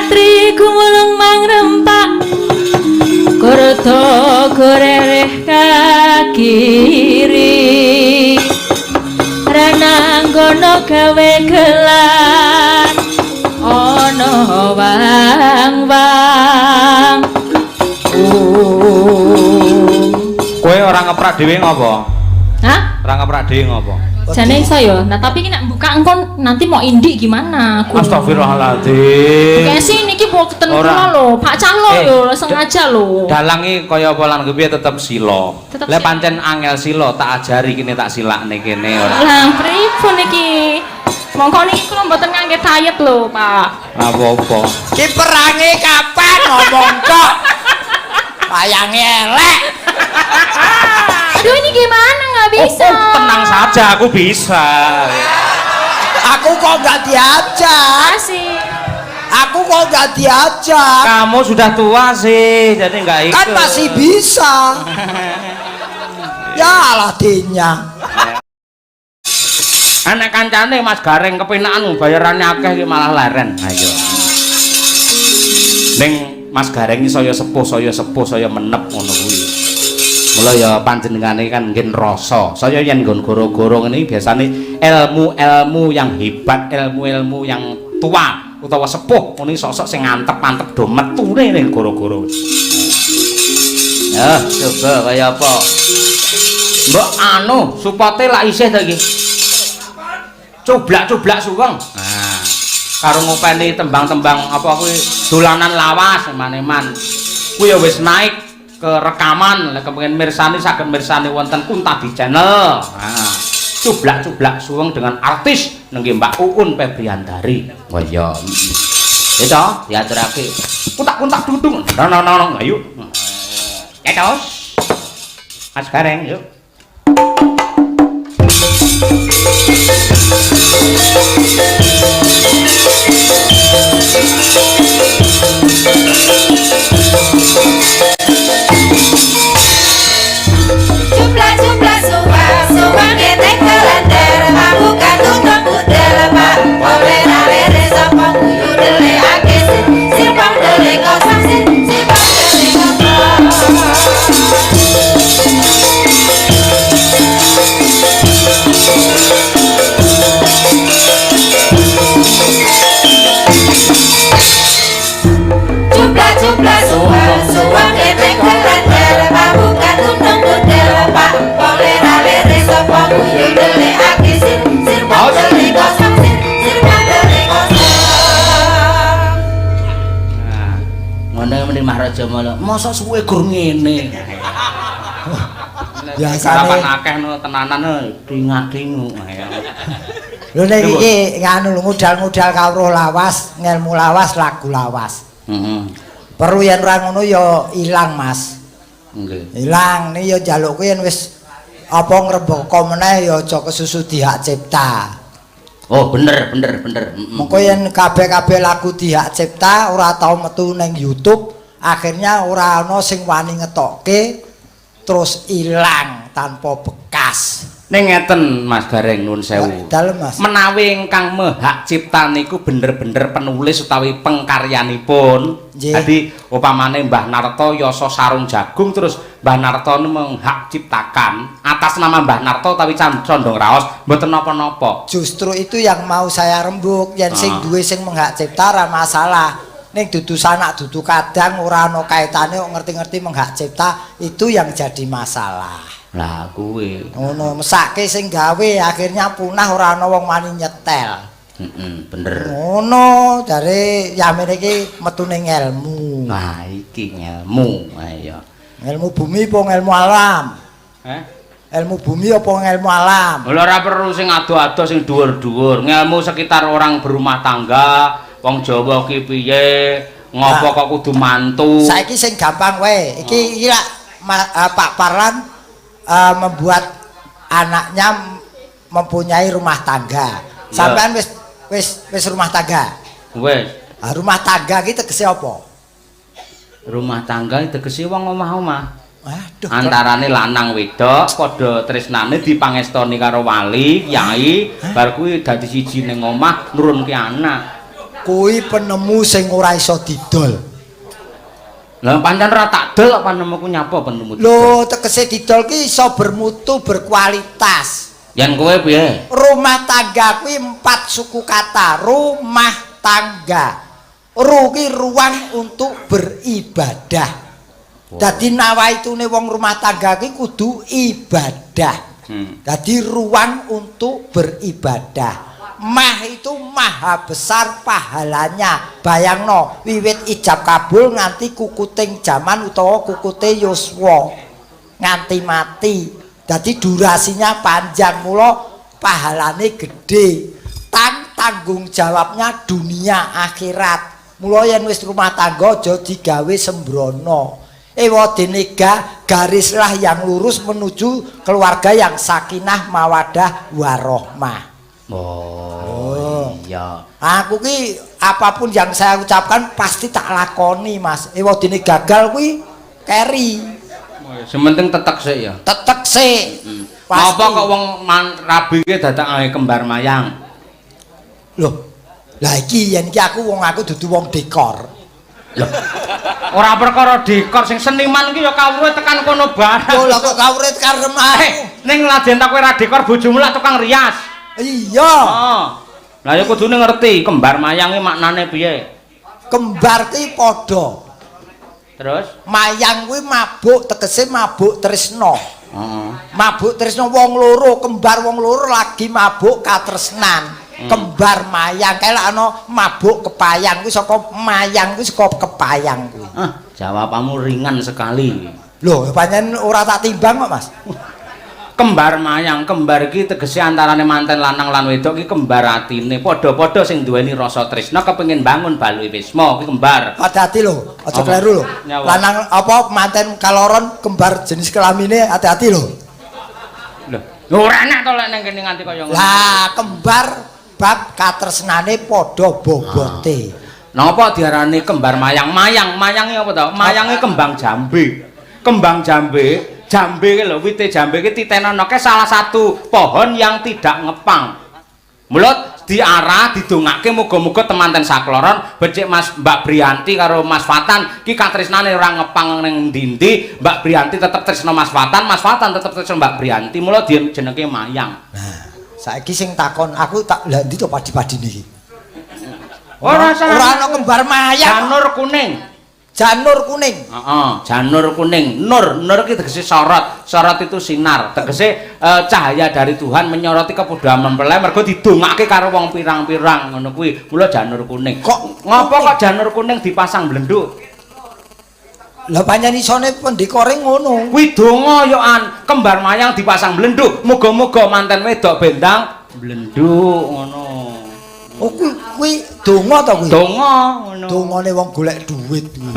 Satri gumulung mangrempak Kurto gorereh kakiri Rananggono gawe gelar Ono wang-wang Kowe ora ngeprak dhewe ngopo? Hah? Ora ngeprak dhewe ngopo? Jane iso ya. Nah, tapi iki nek buka engkon nanti mau indik gimana aku. Astagfirullahaladzim. Kayak sih niki boten kula lho, Pak Calo yo sengaja lho. Dalangi kaya apa lan kepiye tetep sila. Lek pancen angel sila tak ajari kene tak silakne kene ora. Lah pripun iki? Monggo niki kula mboten ngangge diet lho, Pak. Apa-apa. Ki perange kapan ngomong kok? Wayange elek. Aduh ini gimana nggak bisa? Tenang saja, aku bisa. Aku kok nggak diajak? Asik. Aku kok nggak diajak? Kamu sudah tua sih, jadi nggak ikut. Kan masih bisa. Ya alah dinya. Anak kancane Mas Gareng kepenaan bayarannya akeh iki malah leren. Ayo. Ning Mas Gareng iki saya sepuh, saya menep ngono kuwi. Mula ya panjenengane kan nggih rasa. Saya yen nggon goro-goro ngene biasane ilmu-ilmu yang hebat, ilmu-ilmu yang tua utawa sepuh ngene sosok sing antep-antep do metune ning goro-goro. Ya, coba kaya apa? Mbok anu, supote lak isih ta iki. Coblak-coblak suweng. Nah, karo ngopeni tembang-tembang apa kuwi dolanan lawas maneman. Kuwi ya wis naik ke rekaman, lek kepengin mirsani saged mirsani wonten Kunta di channel. Nah, cublak-cublak suweng dengan artis nggih Mbak Uun Febriandari. Oh iya. Ya toh, diaturake. Kuntak-kuntak dudung. Nono, ayo. Ya toh. Mas Gareng, yuk. Jumlah suwang ketek kelender mabukan tutup budel pak oleh rere sopong kuyu dele ake sirpong dele kosong sirpong dele kosong jumlah suwang ketek kelender mabukan tutup budel pak oleh rere sopong kuyu dele ake sirpong dele kosong sirpong dele kosong. Nah, ngono mending Maharaja Mala. Mosok suwe gur ngene. Biasane kapan akeh no tenanan dingak-dingu. lho nek iki nganu lho modal-modal kawruh lawas, ngelmu lawas, lagu lawas. Heeh. Perlu yen ora ngono ya ilang, Mas. Nggih. Ilang nih ya jalukku yen wis apa ngrembaka meneh ya aja kesusu di hak cipta. Oh, bener. Mengko yen kabeh-kabeh lagu di hak cipta ora tau metu ning YouTube, akhirnya ora ana sing wani ngetokke terus ilang tanpa bekas. Ning ngeten Mas Gareng nuwun sewu. Dalem, Mas. Menawi ingkang mehak cipta niku bener-bener penulis utawi pengkaryanipun. Nggih. Jadi upamane Mbah Narto yasa sarung jagung terus Mbah Narto menghak ciptakan atas nama Mbah Narto tapi condong raos mboten napa-napa. Justru itu yang mau saya rembuk, yen sing duwe sing menghak cipta ora masalah. Ning dudu sanak dudu kadang ora ana kaitane kok ngerti-ngerti menghak cipta, itu yang jadi masalah. Lah kuwi. Ngono, mesake sing gawe akhirnya punah ora ana wong wani nyetel. Bener. Ngono, jare yamin iki metune ilmu. Nah, iki ilmu. Ayo. Ilmu bumi apa ilmu alam? Ilmu bumi apa ilmu alam? Lha ora perlu sing ado-ado sing dhuwur-dhuwur. Ngelmu sekitar orang berumah tangga, wong Jawa ki piye, ngopo kok kudu mantu. Saiki sing gampang wae. Iki lak Pak Parlan membuat anaknya mempunyai rumah tangga. Sampean wis rumah tangga. Wis. Rumah tangga iki tegese apa? Rumah tangga tegese wong omah-omah. Waduh. Antarane lanang wedok padha tresnane dipangestoni karo wali, kyai, bar kuwi dadi siji ning omah nurunke anak. kuwi penemu sing ora iso didol. Lah pancen ora tak dol kok panemuku nyapa penemu. Lho, tegese didol ki iso bermutu, berkualitas. Yen kowe piye? Rumah tangga kuwi 4 suku kata. Rumah tangga. Ru ki ruang untuk beribadah. Dadi nawaitune wong rumah tangga ki kudu ibadah. Dadi ruang untuk beribadah. Mah itu maha besar pahalanya. Bayangno, wiwit ijab kabul nganti kukuting jaman utawa kukute yuswa nganti mati. Dadi durasinya panjang, mula pahalane gede. Tanggung jawabnya dunia akhirat. Mula yen wis rumah tangga aja digawe sembrono. Ewadene garislah yang lurus menuju keluarga yang sakinah mawadah warahmah. Oh, iya. Aku ki apapun yang saya ucapkan pasti tak lakoni, Mas. Ewadene gagal kuwi keri. Sementing tetek sik ya. Tetek sik. Apa kok wong rabi ki dadakake kembar mayang? Loh. Lah iki yen iki aku dudu wong dekor. Loh. Ora perkara dekor sing seniman ki ya kawruhe tekan kono barang. Oh, lah kok kawruhe karep ae. Ning lajen tak kowe ra dekor bojomu lak tukang rias. Iya. Oh. Lah ya kudune ngerti kembar mayang ki maknane piye? Kembar ki padha. Terus mayang kuwi mabuk tegese mabuk tresna. Heeh. Mabuk tresna wong loro, kembar wong loro lagi mabuk katresnan. Kembar mayang kae lak ana mabuk kepayang kuwi saka mayang kuwi saka kepayang kuwi. Jawabanmu ringan sekali. Loh, pancen ora tak timbang kok, Mas. Kembar mayang, kembar iki tegese antarane manten lanang lan wedok iki kembar atine, padha-padha sing duweni rasa tresna kepengin bangun Baluwi Wisma iki kembar. Hati-hati lho, aja kleru lho. Lanang apa manten kaloron kembar jenis kelamine hati-hati lho. Lho, ora enak to lek ning kene nganti kaya ngono. Lah, kembar bab katresnane padha bobote. Napa diarani kembar mayang? Mayange apa to? Mayange kembang jambe. Kembang jambe jambe ki lho, wite jambe ki titenonake salah satu pohon yang tidak ngepang. Mulut diarah didongake muga-muga temanten sakloron becik Mas Mbak Briyanti karo Mas Fatan ki katresnane ora ngepang ning ndi-ndi, Mbak Briyanti tetep tresna Mas Fatan tetep tresna Mbak Briyanti. Mula jenenge mayang. Nah, saiki sing takon aku tak lha ndi to padi-padine iki? Ora ana kembar mayang. Janur kuning. Janur kuning. Heeh, janur kuning. Nur ki tegese sorot. Sorot itu sinar. Tegese cahaya dari Tuhan menyoroti kepudhaman mempelai mergo didongake karo wong pirang-pirang ngono kuwi. Mula janur kuning. Kok ngopo kok janur kuning dipasang blenduk? Lah pancen isone pendekore ngono. Kuwi donga yo an, kembar mayang dipasang blenduk. Muga-muga manten wedok bendang blenduk ngono. Oh kuwi donga to kuwi? Donga ngono. Dongane wong golek duit kuwi.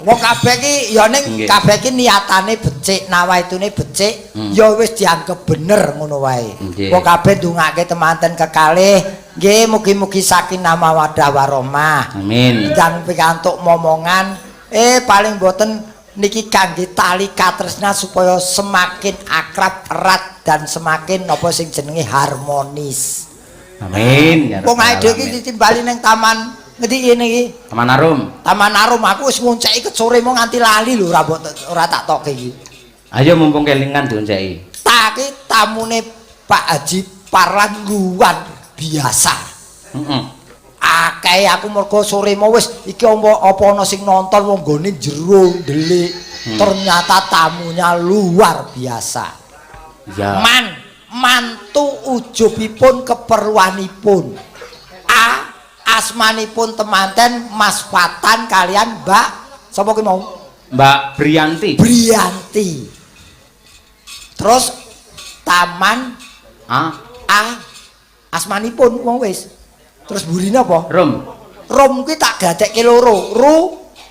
Wong kabeh ki ya ning kabeh ki niatane becik, nawaitune becik, ya wis dianggep bener ngono wae. Wong kabeh ndongake temanten kekalih, nggih mugi-mugi sakinah mawaddah warahmah. Amin. Dan pikantuk momongan paling boten niki kangge tali katresna supaya semakin akrab erat dan semakin napa sing jenenge harmonis. Amin. Wong ae dhewe iki ditimbali ning taman ngendi kene iki? Taman Arum. Taman Arum aku wis ngonceki ket sore mau nganti lali lho ora tak tokke iki. Ayo mumpung kelingan dionceki. Tak iki tamune Pak Haji Parlan luar biasa. Heeh. Akeh aku mergo sore mau wis iki apa ana sing nonton wong gone jero ndelik. Ternyata tamunya luar biasa. Ya. Mantu ujubipun keperluanipun. Asmanipun temanten Mas Fatan kalian Mbak sapa ki mau? Mbak Briyanti. Briyanti. Terus taman asmanipun wong wis. Terus burine apa? Rum. Rum kuwi tak gadekke loro. Ru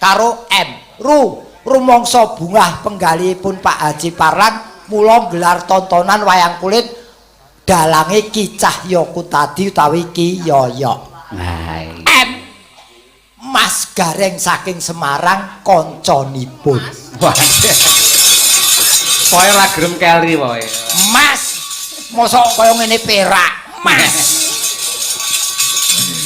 karo M. Rumangsa bungah penggalihipun Pak Haji Parlan mula gelar tontonan wayang kulit dalange Ki Cahyaku tadi utawi Ki Yoyok. M Mas Gareng saking Semarang kancanipun. Pokoke ora gelem keli pokoke. Mas, mosok kaya ngene perak, Mas.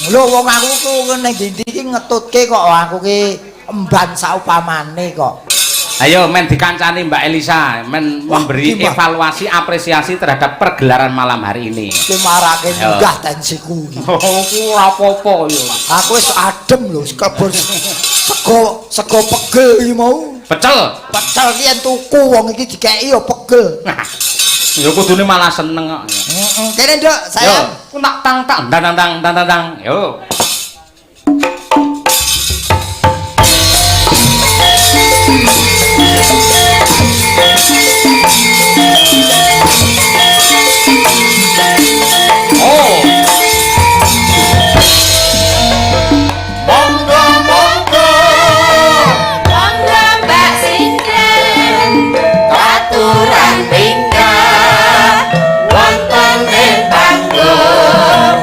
Lho wong aku ku ning ndi iki ngetutke kok aku ki emban saupamane kok. Ayo men dikancani Mbak Elisa, men memberi gimana? evaluasi apresiasi terhadap pergelaran malam hari ini. Ki marake munggah tensiku iki. Oh, ku ora apa-apa yo. Aku wis adem lho, kebon sego pegel iki mau. Pecel. Pecel ki yen tuku wong iki dikeki ya pegel. Ya kudune malah seneng kok. Heeh, kene Nduk, Yo, sayang. ku tak tang. Yo. Monggo Mbak Sinden aturan pindah wonten ing panggung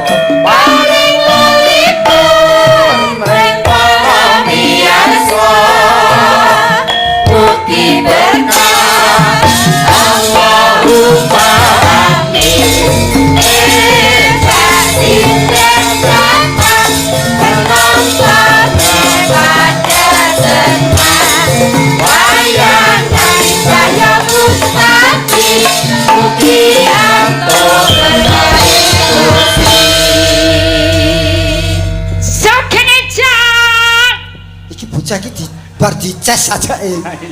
paling lelipun mring para miyarsa mugi berkah Allahumma amin. Mbak Sinden datang penonton pada senang wayangan saya mustaqi mugi antuk berkontribusi. Sakenejan. Iki bocah iki bar dices aja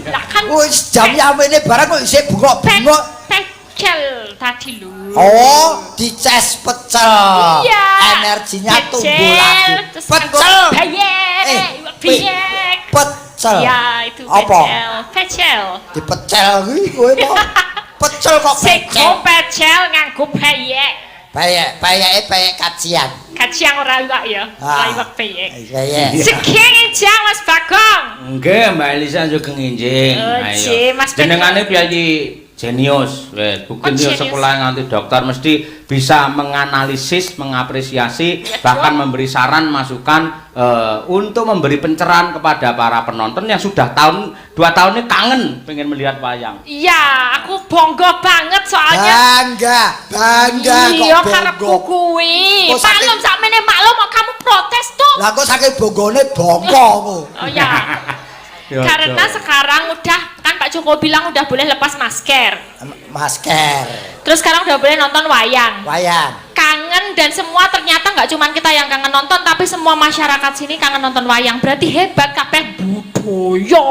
Lah kan Wis jam yamene barang kok isih bengok-bengok. pecel tadi lho. Oh, dices pecel. Iya. Energinya Pecel, tumbuh lagi. terus Pecel. bayek, bayek. Pecel. Ya, itu Apa? pecel. Pecel. Dipecel kuwi kowe mau. Pecel kok Sego pecel. pecel nganggo bayek. Bayake bayek kajian. Kacang ora iwak ya. Ah. Ora iwak bayek. Bayek. Sekenejan Mas Bagong. Nggih, Mbak Elisa juga nginjing. Oh, Ayo. Cie, Mas Jenengane piye jenius, wes bukan Oh, dia jenius. sekolah nganti dokter mesti bisa menganalisis, mengapresiasi, Ya, bahkan Dok. memberi saran, masukan untuk memberi pencerahan kepada para penonton yang sudah 2 tahun ini kangen pengen melihat wayang. Iya, aku bangga banget soalnya. Bangga Iya, kok karepku bonggo. kuwi. Kok saking- Maklum sakmene maklum kok kamu protes tuh. Lah kok saking bonggone bongko kok. Oh ya. Ya, Karena Dok. sekarang udah kan Pak Joko bilang udah boleh lepas masker. Masker, Terus sekarang udah boleh nonton wayang. wayang. Kangen dan semua ternyata nggak cuma kita yang kangen nonton tapi semua masyarakat sini kangen nonton wayang. Berarti hebat kabeh budaya.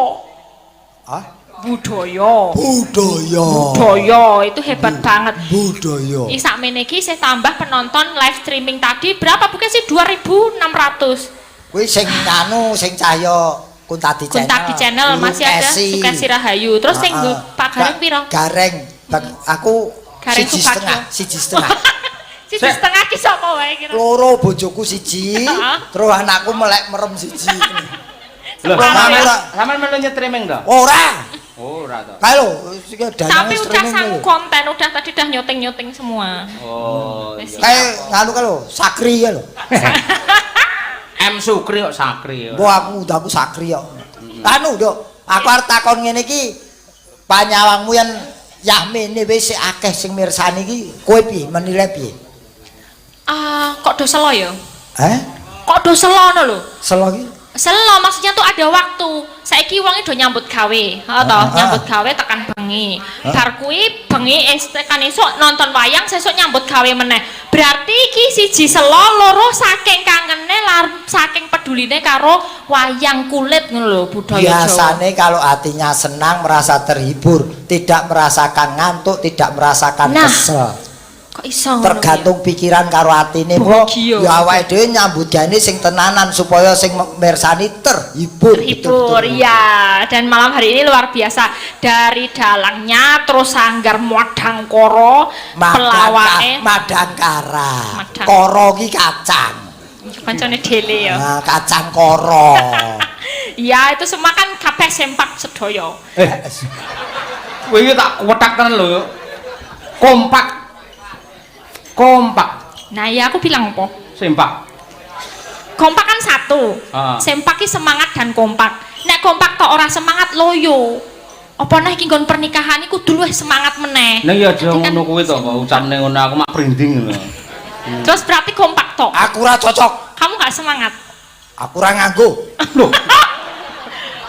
Ah, Budaya. budaya. Budaya itu hebat banget. Budaya. Iki sakmene iki saya tambah penonton live streaming tadi berapa bukan sih 2.600. Kuwi sing anu sing cahya Kuntadi channel. Kuntadi channel masih ada Sukesi Rahayu. Terus sing Pak Gareng piro? Gareng. Aku Gareng siji Subagio. setengah, siji setengah. Siji setengah ki sapa wae kira. Loro bojoku siji, Heeh. terus anakku melek merem siji. Loh, Separuh ya? sampean melu nyetriming to? Ora. Ora to. Kae lho, iki Tapi danane udah streaming sang lho. konten udah tadi udah nyoteng-nyoteng semua. Oh. Wis iya. Kae nganu kae lho, Sakri kae lho. M Sukri kok Sakri. Mbok aku Sakri kok. Anu, Dok, aku arep takon ngene iki. Panyawangmu yen Yahmene wis sik akeh sing mirsani iki, kowe piye menilai piye? Kok do selo ya? Kok do selo ngono lho. selo iki? Selo maksudnya tuh ada waktu. Saiki wong do nyambut gawe, toh nyambut gawe tekan bengi. Bar kuwi bengi tekan esuk nonton wayang, sesuk nyambut gawe meneh. Berarti iki siji selo, loro saking kangene saking peduline karo wayang kulit ngono lho budaya Jawa. Biasanya kalau hatinya senang, merasa terhibur, tidak merasakan ngantuk, tidak merasakan Nah, kesel. Kok iso ngono Tergantung pikiran karo atine kok. Bahagia. Ya awake dhewe nyambut gawe sing tenanan supaya sing mirsani terhibur. Terhibur betul-betul. ya, dan malam hari ini luar biasa dari dalangnya terus sanggar Madangkara pelawake Madangkara. Madang. Koro ki kacang. kancane dele ya. Nah, kacang koro. Ya itu semua kan kabeh sempak sedaya. Kowe iki tak wetak tenan lho. Kompak. Nah ya aku bilang apa? Sempak. Kompak kan satu. Sempak ki semangat dan kompak. Nek kompak tok ora semangat loyo. Apa neh iki nggon pernikahan iku kudu luwih semangat meneh. Ning ya aja Jadi kan- ngono kuwi to, kok ucapne ngono aku mak brinding ngono. Terus berarti kompak tok. Aku ora cocok. Kamu gak semangat? Aku ora nganggo. Loh,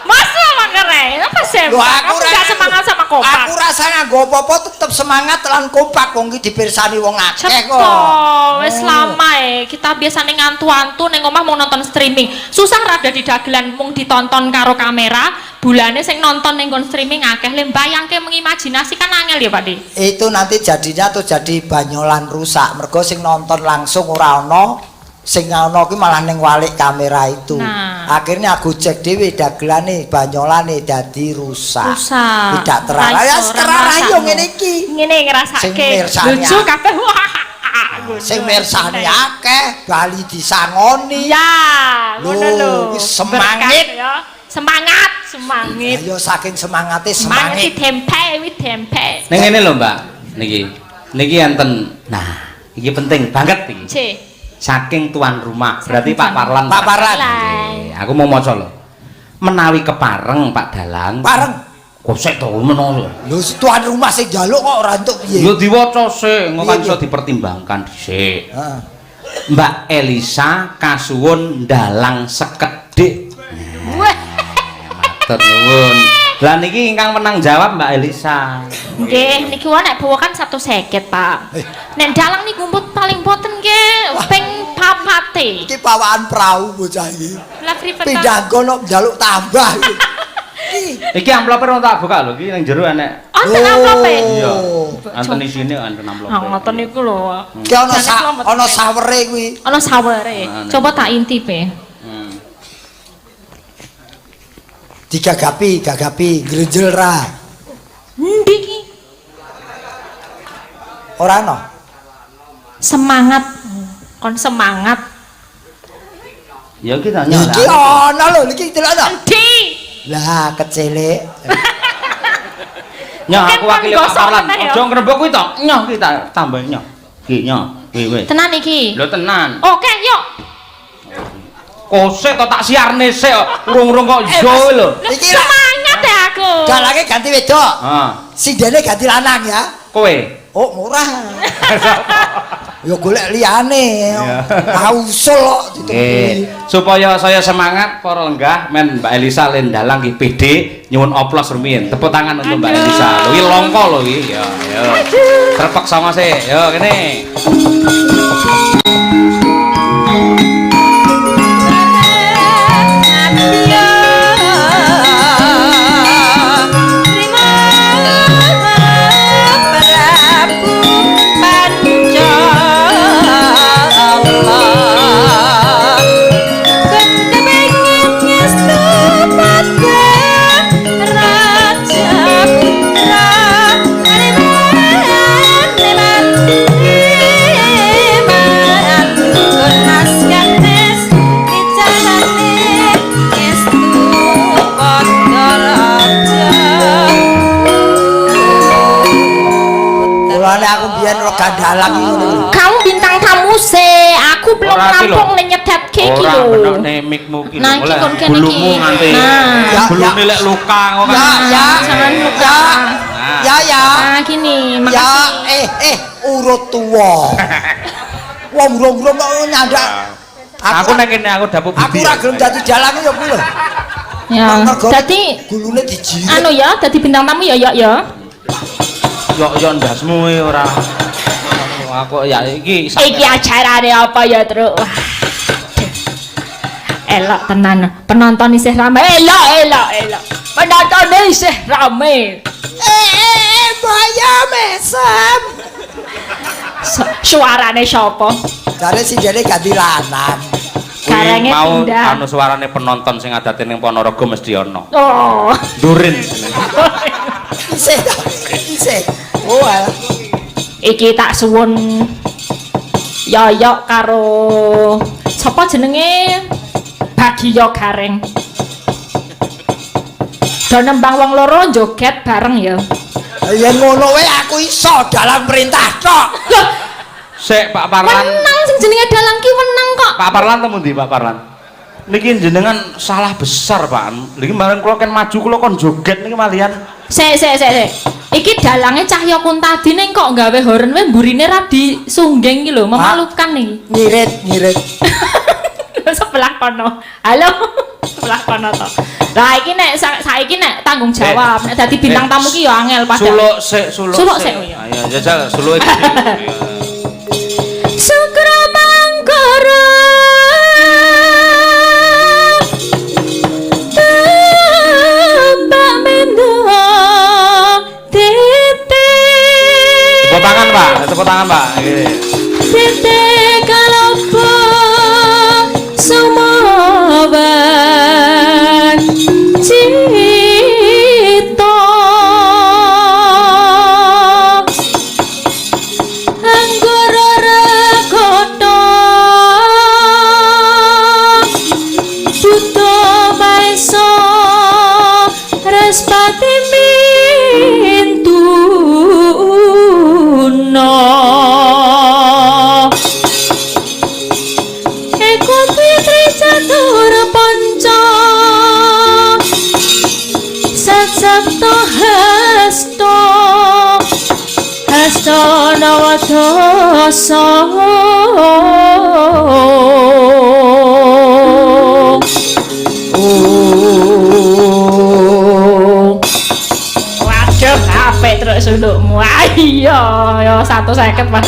Masa mangkere? Apa sih? Loh, aku Kamu ora gak semangat sama kompak? Aku rasa nganggo apa-apa tetep semangat lan kompak wong iki dipirsani wong akeh Cepet, kok. wis lama kita biasanya ngantu-antu neng omah mau nonton streaming. Susah rada di dagelan mung ditonton karo kamera, bulane sing nonton ning nggon streaming akeh. Le mbayangke mengimajinasikan angel ya, Pak Di. Itu nanti jadinya tuh jadi banyolan rusak. Mergo sing nonton langsung ora ana, sing ana kuwi malah ning walik kamera itu. Nah. Akhirnya aku cek dhewe dagelane banyolane dadi rusak. Rusak. Tidak terang. Ra iso, Ya ora sekarang ayo ngrasakno. ngene iki. Ngene ngrasake. Sing mirsani Lucu akeh. kabeh. Wah. Sing mirsani akeh, bali disangoni. Ya, ngono Loh, lho. wis semangit. Berkat ya. Semangat, semangit. Ayo saking semangate Semangat semangit. ditempe, ditempe. ning ngene lho, Mbak. Niki enten. Nah, iki penting banget iki. C. Saking tuan rumah. Berarti Saking Pak tuan Parlan. Pak Parlan. Nggih, aku mau maca lho. Menawi kepareng Pak Dalang. Pareng. Kok sik to menawa. Lho tuan rumah sing njaluk kok ora entuk piye? Yo diwaca sik, engko kan Iya, iso iya. dipertimbangkan dhisik. Heeh. Mbak Elisa kasuwun ndalang sekedhik. Wah. Matur nuwun. Lah niki ingkang menang jawab Mbak Elisa. Nggih, niki wae nek bawa kan 150, Pak. Nek dalang niku kumpul paling boten nggih ping 4. Iki pawaan perahu bocah iki. Lah pripun ta? Pindah kono njaluk tambah iki. Iki amplop ora tak buka lho, iki nang jero enek. Onten amplope. Iya. Anten isine anten amplop. Ah, ngoten niku lho. Ki ana sawere kuwi. Ana sawere. Coba tak intip e. Digagapi, grenjel ra. Endi iki? Ora ana. Semangat. Kon semangat. Ya kita nyala. Iki ana lho, iki delok ana. Endi? Lah kecilik. Nyoh aku Kan wakil gosok Pak Parlan. meneh ya. Aja ngrembug kuwi to. Nyoh kita tambah nyoh. Ki nyoh. Wis. Tenan iki. Lho tenan. Oke, yuk. Kosek kok tak siarne sik kok. Urung-urung kok iso lho. Iki lah. Semangat ya aku. Dalange ganti wedok. Heeh. Sindene ganti lanang ya. Kowe. Oh, murah. Ya golek liyane. Ausul kok Nggih, dituku. supaya saya semangat para lenggah men Mbak Elisa Lendalang nggih PD nyuwun oplos rumiyin. Tepuk tangan untuk Mbak Elisa. Lho iki longko lho iki. Ya, ya. Trepek sama sih. Yo kene. Mulane aku biyen ro gandalang ngono. Kamu bintang tamu sih. Aku belum Ora ki lho. rampung nyedet iki Ora lho. bener nek mikmu ki Nah, iki kon kene bulumu iki. nganti. Nah. Bulune lek luka kok kan. Ya, Jangan luka. Ya. Nah, gini, Ya, makasih. urut tuwa. Wong urung-urung kok nyandak. Aku nek kene aku dapur Aku budi. ora gelem dadi dalang ya kuwi lho. Ya, Mergo jadi gulune dijirit. anu ya, jadi bintang tamu ya. Yo ndasmu ora. Aku ya iki Iki acarane apa ya, Truk? Wah. Elok tenan. Penonton isih rame. Elok. Penonton isih rame. Baya mesem. Suarane sapa? Jare sindene ganti lanang. Garenge mau pindah. anu suarane penonton sing adate ning Ponorogo mesti ana. Oh. Durin. Isih. Oh, alah. Iki tak suwun yoyok karo sapa jenenge Bagiyo Gareng. Do nembang wong loro joget bareng ya. Yen ngono wae aku iso dalam perintah tok. Loh, Sik Pak Parlan. menang sing jenenge dalang ki menang kok. Pak Parlan temu ndi Pak Parlan? Niki jenengan salah besar Pak. Niki kemarin kula kan maju kula kon joget niki malian. Sik. Iki dalange Cahya Kuntadi ning kok gawe horn wae mburine ra disungging ki lho, memalukan nih. Ngirit. sebelah kono. Halo. Sebelah kono to. Lah iki nek saiki nek tanggung jawab, nek dadi bintang tamu ki ya angel padahal. Suluk sik. Ayo jajal suluke. Sukra mangkara tambah mendo tete. Tepuk tangan, Pak. Tepuk tangan, Pak. Tete kalopo sumawan cita anggara rekoto buta maesa respati mintuna eko fitri catur panca satsapto hasto hasto nawadasa waduh apik terus sulukmu iya ya 150 Pak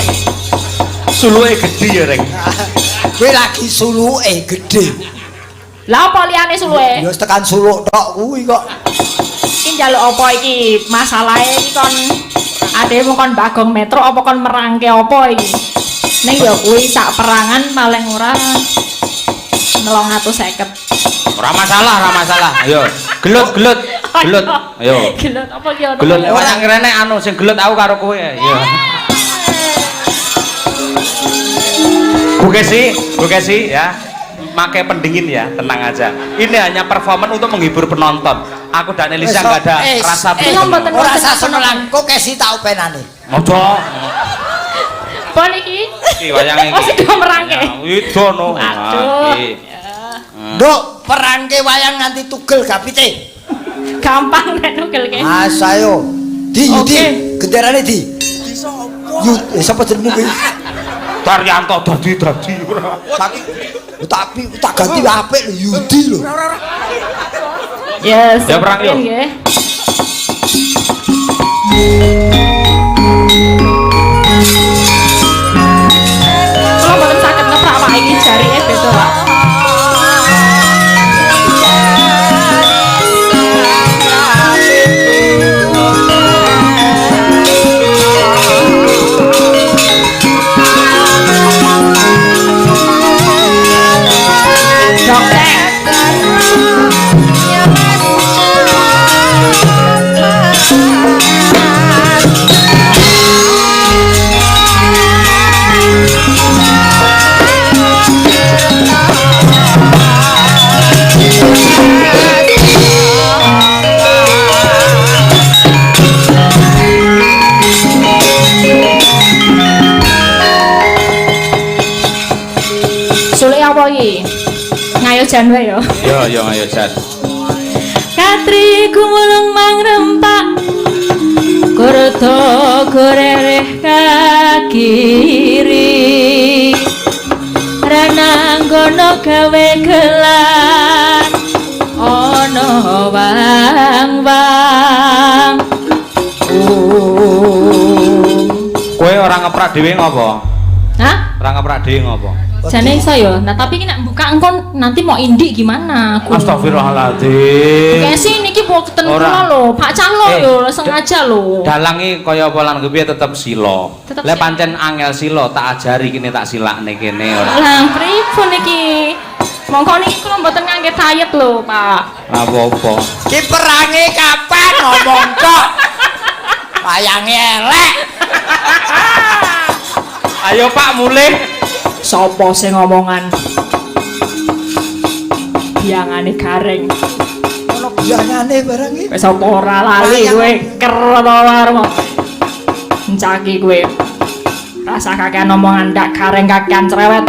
Suluke gedhe ya, Reng. Kowe lagi suluke gedhe. lah apa liyane suluke Ya tekan suluk tok kuwi kok. iki njaluk apa iki masalahe iki kon ademu kon Bagong Metro apa kon merangke apa iki ning ya kuwi sak perangan paling ora 250 Ora masalah. Ayo, gelut. Ayo. gelut apa ki ono Gelut wayang rene anu sing gelut aku karo kowe. Iya. Bu Kesi ya. Pakai pendingin ya, tenang aja. Ini hanya performan untuk menghibur penonton. Aku dan Elisa enggak ada rasa mboten Ora rasa semelang kok kesi tak openane. Mojo. pon iki Iki wayange oh iki. sing merangke Itu no. Waduh. Nduk, perangke wayang nganti tugel gapite. gampang nek nugelke Asayo. Di Yudi, Oke. genderane di. Di sapa? Sapa jenenge kuwi? Daryanto dadi ora. Tapi tak ganti apik lho Yudi lho. yes Ya, perang yuk. nggih. Kalau mboten saged ngeprak Pak iki jarine beda Pak. Sulik apa iki? Ngayojan wae ya. Yo ayo Jan. Katri gumulung mangrempak Kurto gorereh kakiri Rananggono gawe gelar Ono wang-wang Kowe ora ngeprak dhewe ngopo? Hah? Ora ngeprak dhewe ngopo? Jane iso ya. Nah, tapi iki nek buka engkon nanti mau indik gimana aku. Astagfirullahaladzim. Kayak sih niki boten Ora. kula lho, Pak Cahlo yo sengaja lho. Dalangi kaya apa lan kepiye tetep sila. Tetep Lah sila. pancen angel sila tak ajari kene tak silakne kene ora. Lah pripun iki? Monggo niki kula mboten ngangge diet lho, Pak. Apa-apa. Ki perange kapan ngomong kok? Wayange elek. Ayo Pak mulih. Sopo sing ngomongan? Biangane garing. Ono biangane barang iki. Wis apa ora lali kowe ker to warmo. Encaki kowe. Rasa kakean omongan ndak garing kakean cerewet.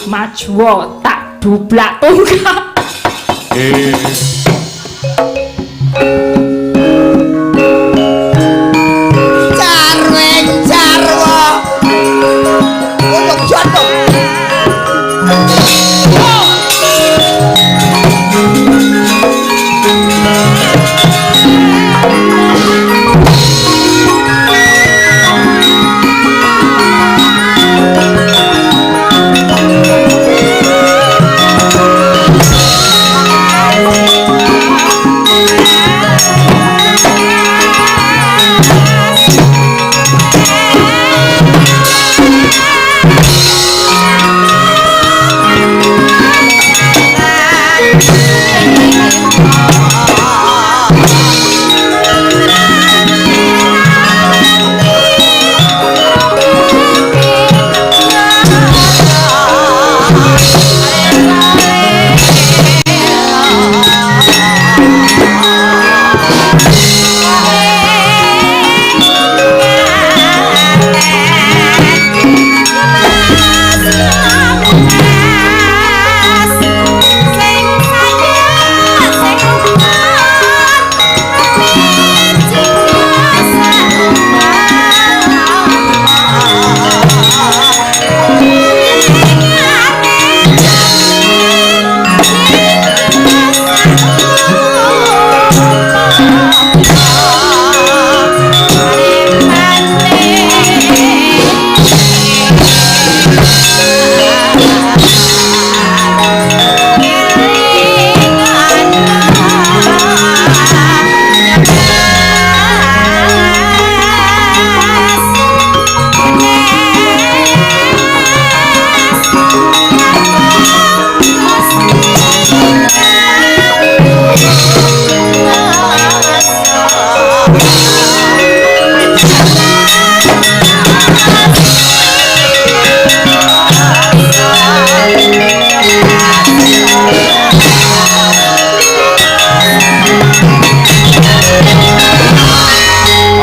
Maju tak dublak tungkap. Jarweng jarwo. Uyuk jono.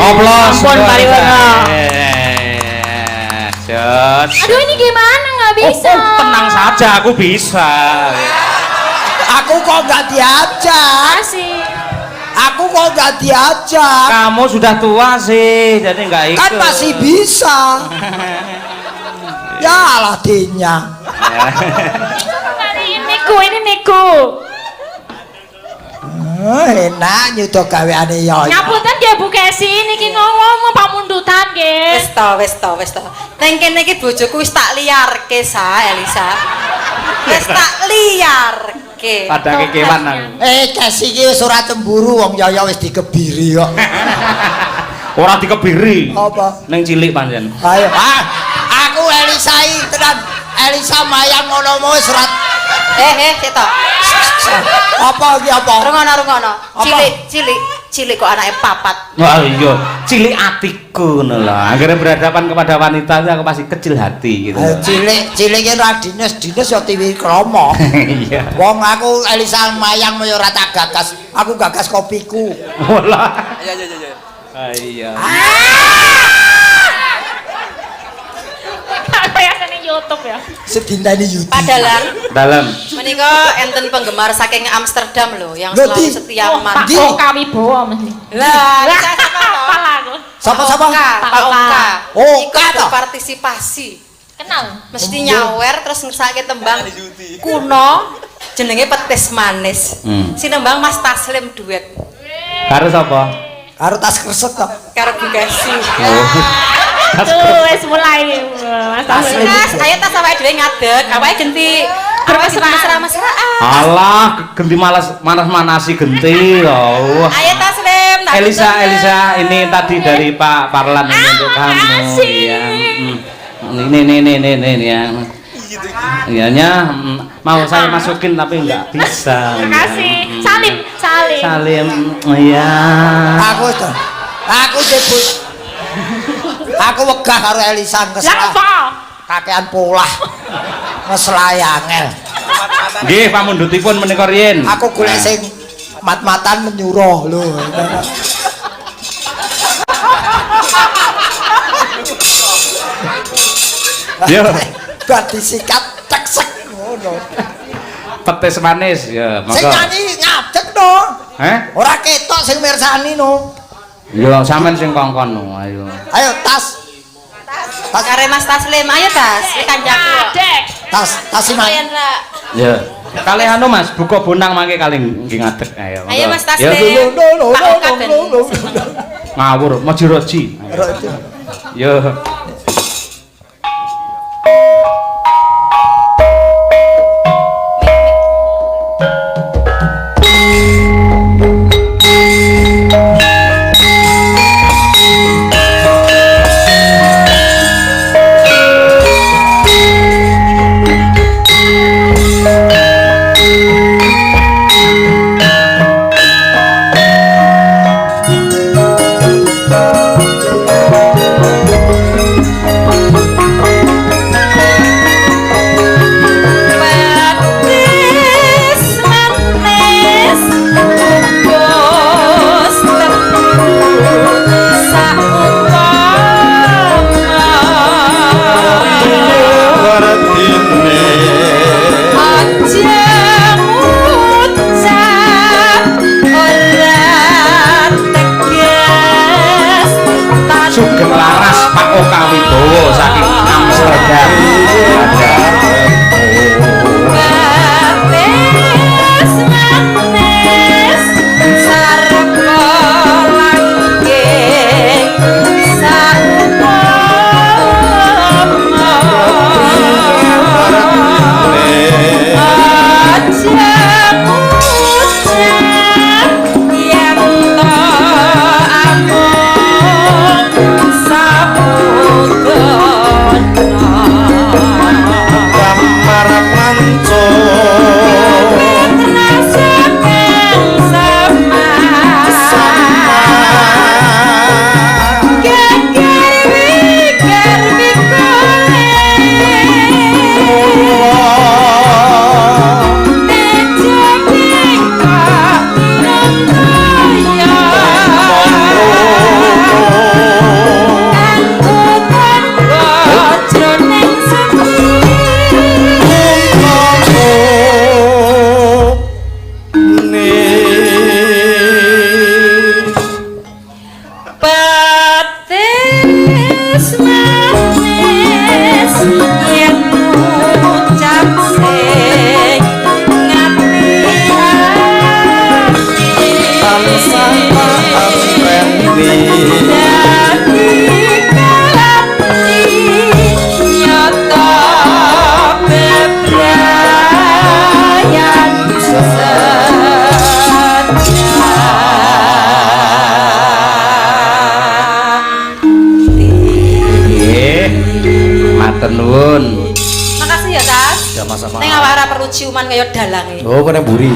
Oplos. Ampun, Pariwono. Jos. Aduh ini gimana nggak bisa? Oh, tenang saja, aku bisa. Aku kok nggak diajak. Kasih. Aku kok nggak diajak. Kamu sudah tua sih, jadi nggak ikut. Kan masih bisa. Ya Aladinnya. Ini niku. Enak nyuda gaweane yo. Nyaputan dia Bu Kesi niki ngomong pamundutan nggih. Wis to. Neng kene iki bojoku wis tak liarke sa Elisa. Wis tak liarke. Pada kekewan aku. Kesi iki wis ora cemburu wong Yoyo wis dikebiri kok. Ora dikebiri. Apa? Ning cilik pancen. Ayo. Aku Elisa iki tenan. Elisa mayang ngono wis ora. Cetok. Apa iki apa? Rungono. Cilik kok anake papat. Wah iya, cilik atiku ngono lho. Akhirnya berhadapan kepada wanita itu aku pasti kecil hati gitu. Cilik ki ra dinas ya tiwi kromo. Iya. Wong aku Elisa mayang ya ora tak gagas. Aku gagas kopiku. Wala. Iya. Apa ya seni YouTube ya? Sedintane YouTube. Dalam menika enten penggemar saking Amsterdam lho yang Loh, selalu di- setia Pak Di- mantap. Oka Wibowo mesti. Lah, Apalah aku. Sapa-sapa? Pak Oka. Oka Ikut toh? berpartisipasi. Kenal. Mesti nyawer terus ngersake tembang kuno jenenge petis manis. Si nembang Mas Taslim duet Karo sapa? Karo tas kresek kok. karo Bu Kesi. Tuh wis mulai Mas Taslim. Mas, ayo tas awake dhewe ngadeg, awake genti mesra-mesraan. Alah, genti manas-manasi genti. Oh. Ayo Taslim. tak Elisa, tutup. ini tadi dari Pak Parlan ini untuk kamu. makasih. Iya. Ini ya. Iyanya mau saya masukin tapi nggak bisa. Makasih. Salim. Salim. Iya. Aku debut. Aku wegah karo Elisa Lah ngeslah. apa? Kakean polah. Ngeslay angel. Nggih, pamundhutipun menika riyin. Aku golek sing mat-matan menyuruh lho. Yo, Bar disikat ceksek ngono. petis manis ya, Sing monggo. nyanyi ngadeg no. Ora ketok sing mirsani no. Yo, sampean sing kongkon no, ayo. Ayo tas. Kare Mas Taslim, ayo Tas, iki kancaku. Adek. Tas sing Lumayan ra. Ya. Kalih anu Mas, buka bonang mangke kalih nggih ngadeg ayo. monggo. Ayo Mas Ya, Taslim. Pak Oka ben ngawur, majiroji. Yo. kaya dalange. Oh, kene mburi.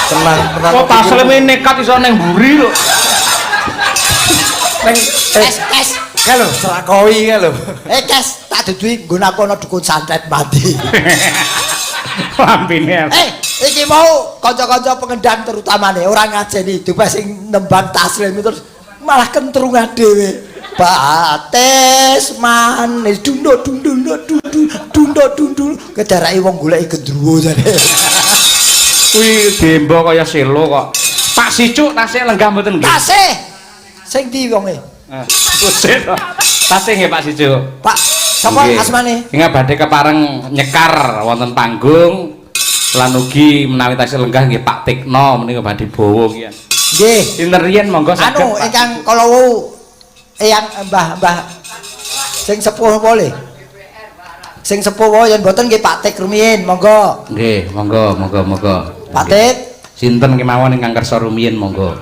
Tenang, tenang. Kok tasleme nekat iso neng mburi lho. Neng Kes. Kalau selakowi kalau. Kes, tak dudui nggon aku ana dukun santet mati. Lampine. Iki mau kanca-kanca pengendang terutamane ora ngajeni hidup sing nembang taslim terus malah kentrungan dhewe. Bates manis dunduk kedarake wong goleki gendruwo jane. Kuwi dembo kaya selo kok. Pak Sicuk tasih lenggah mboten nggih? Tasih. Sing ndi wonge? Kusit. Tasih nggih Pak Sicuk. Pak, sapa asmane? Ingat badhe kepareng nyekar wonten panggung lan ugi menawi tasih lenggah nggih Pak Tikno menika badhe bawa kian. Nggih. Dinten riyen monggo saged. Anu ingkang kala wau eyang mbah sing sepuh boleh. Sing sepuh wae yen mboten nggih Pak Tik rumiyin, monggo. Nggih, monggo. Pak Tik, Sinten kemawon ingkang kersa rumiyin monggo.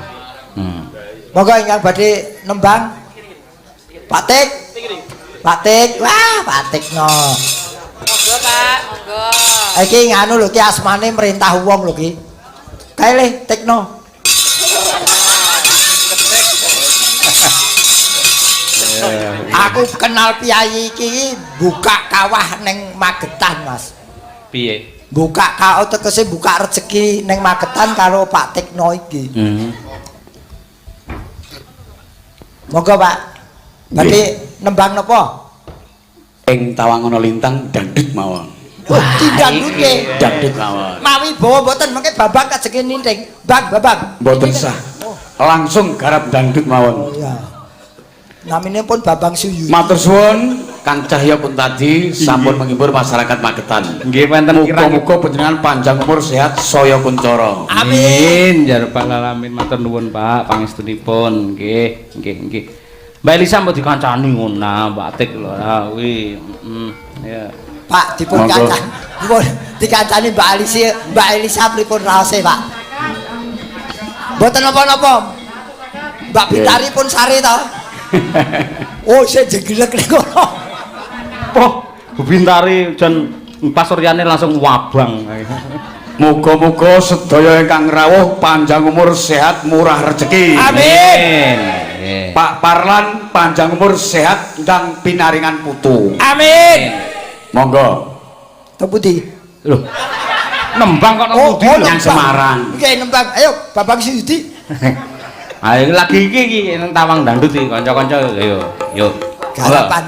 monggo ingkang badhe nembang. Pak Tik. Wah, Pak Tikno. Monggo, Pak, monggo. Iki nganu lho, ki asmane merintah wong lho ki. Kae le Tikno. Aku kenal piyayi iki buka kawah ning Magetan, Mas. Piye? Buka kawah tegese buka rezeki ning Magetan karo Pak Tikno iki. Monggo, Pak. Badhe nembang napa? Ing Tawangono Lintang dangdut mawon. Oh, dangdut nggih. Dangdut mawon. Mawi bawa mboten mengke Babang kajenge ninting. Babang. Mboten sah. Langsung garap dangdut mawon. Oh iya. Namine pun Babang Suyu. Matur suwun Kang Cahya pun tadi sampun menghibur masyarakat Magetan. Nggih wonten Muga-muga panjenengan panjang umur sehat saya kuncara. Amin. Jarepal alamin matur nuwun Pak pangestunipun. Nggih. Mbak Elisa mbok dikancani ngono Mbak Tik lho kuwi. Ya. Pak dipun Monggo. kancani. Dipun dikancani Mbak Elisa pripun raose, Pak? Mboten napa-napa. Mbak Bitari pun sari to. Oh, saya jeglek ning kono. Oh, Bu Bintari jan pasuryane langsung wabang. Muga-muga sedaya ingkang rawuh panjang umur sehat murah rezeki. Amin. Pak Parlan panjang umur sehat dan pinaringan putu. Amin. Monggo. Teputi. Loh. Nembang kok nang pundi lho? Yang Semarang. Oke, nembang. Ayo, Babang Sudi. Ayo lagi iki nang Tawang Dangdut iki kanca-kanca yo. Garapan.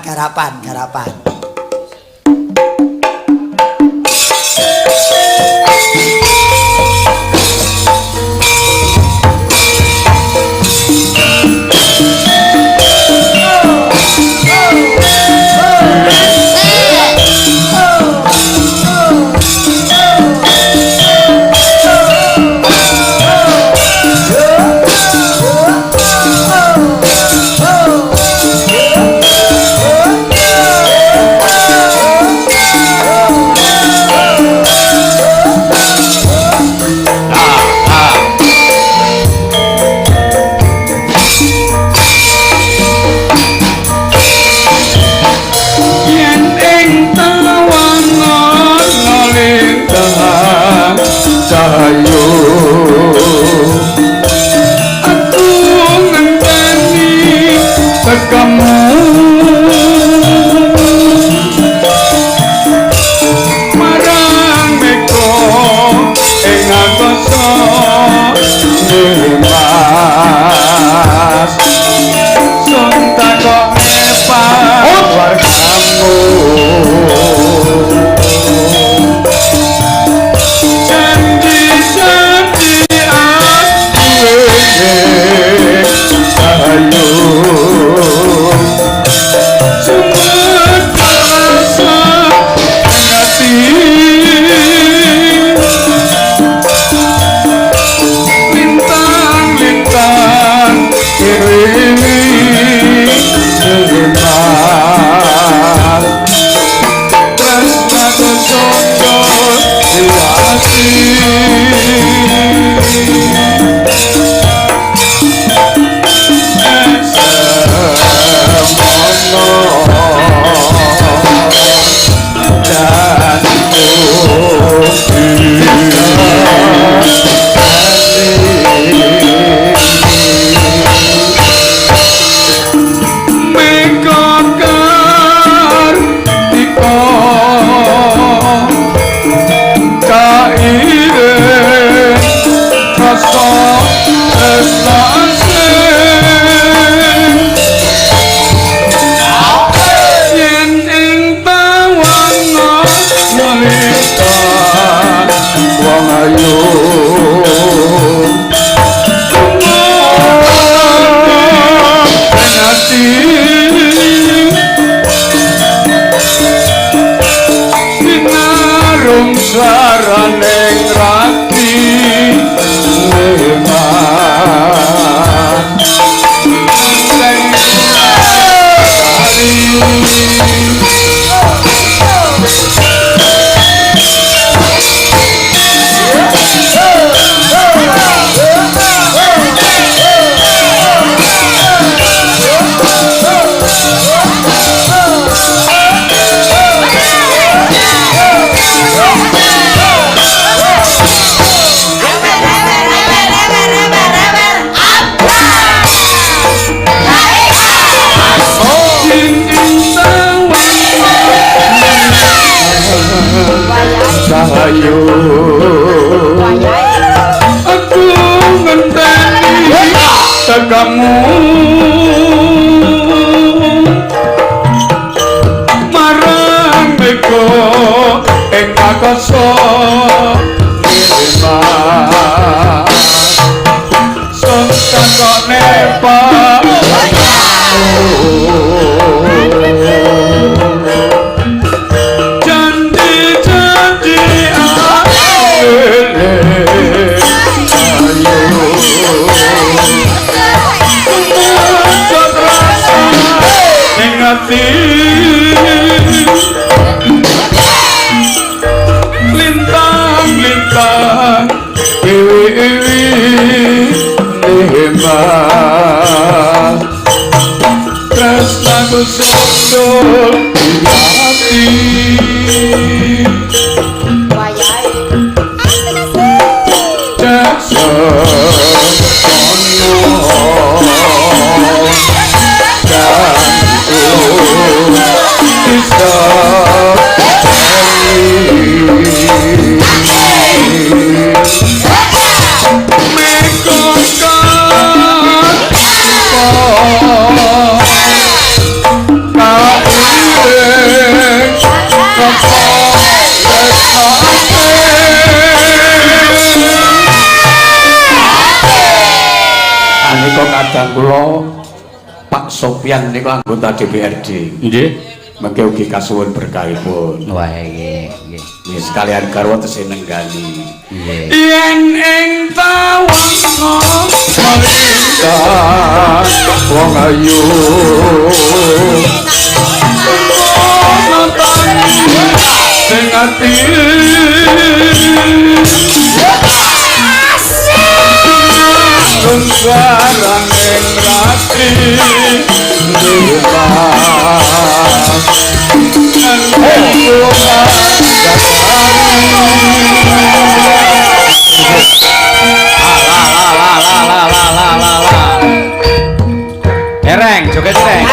aku ngenteni tekamu marang meko ing kakasa sontakone pak janji-janji ati lintang-lintang dewi-dewi nembak tresnaku sundul di hati Anika kadang kula Pak Sopyan niku anggota DPRD. Nggih. Mengke ugi kasuwun berkahipun. Wah nggih, nggih. Nggih sekalian garwa tesih nenggani. Nggih. Yen ing tawango melintas wong ayu. Nonton sing ati Sungkaran ing rati Nubas Ereng, joget ereng.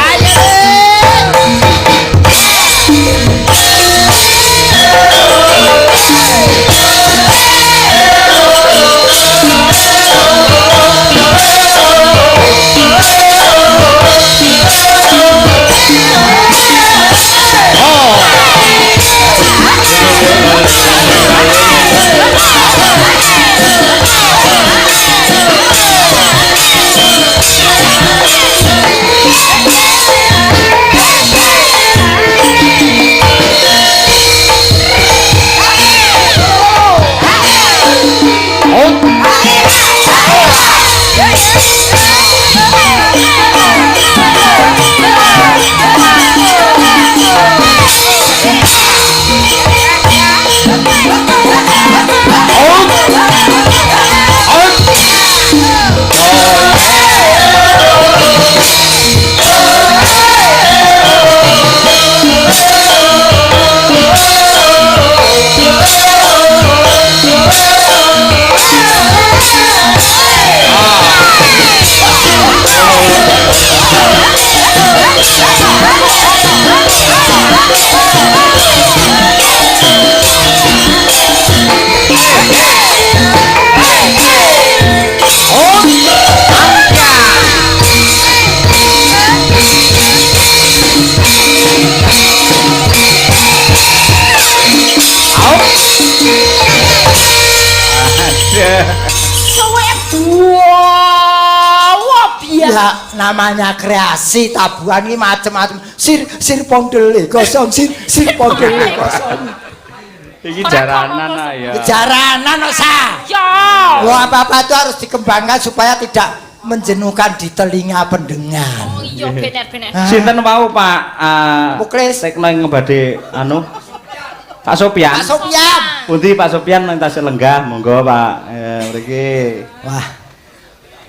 Ya namanya kreasi tabuhan ini macam-macam sir pondele kosong sir pondele kosong Iki jaranan ya. jaranan sa Ya. wah apa-apa itu harus dikembangkan supaya tidak menjenuhkan di telinga pendengar. Oh iya bener-bener. Sinten wau Pak Muklis tekno ngebade anu Pak Sopyan. Pak Sopyan. Pundi Pak Sopyan nang tasih lenggah monggo Pak. Mriki. Wah.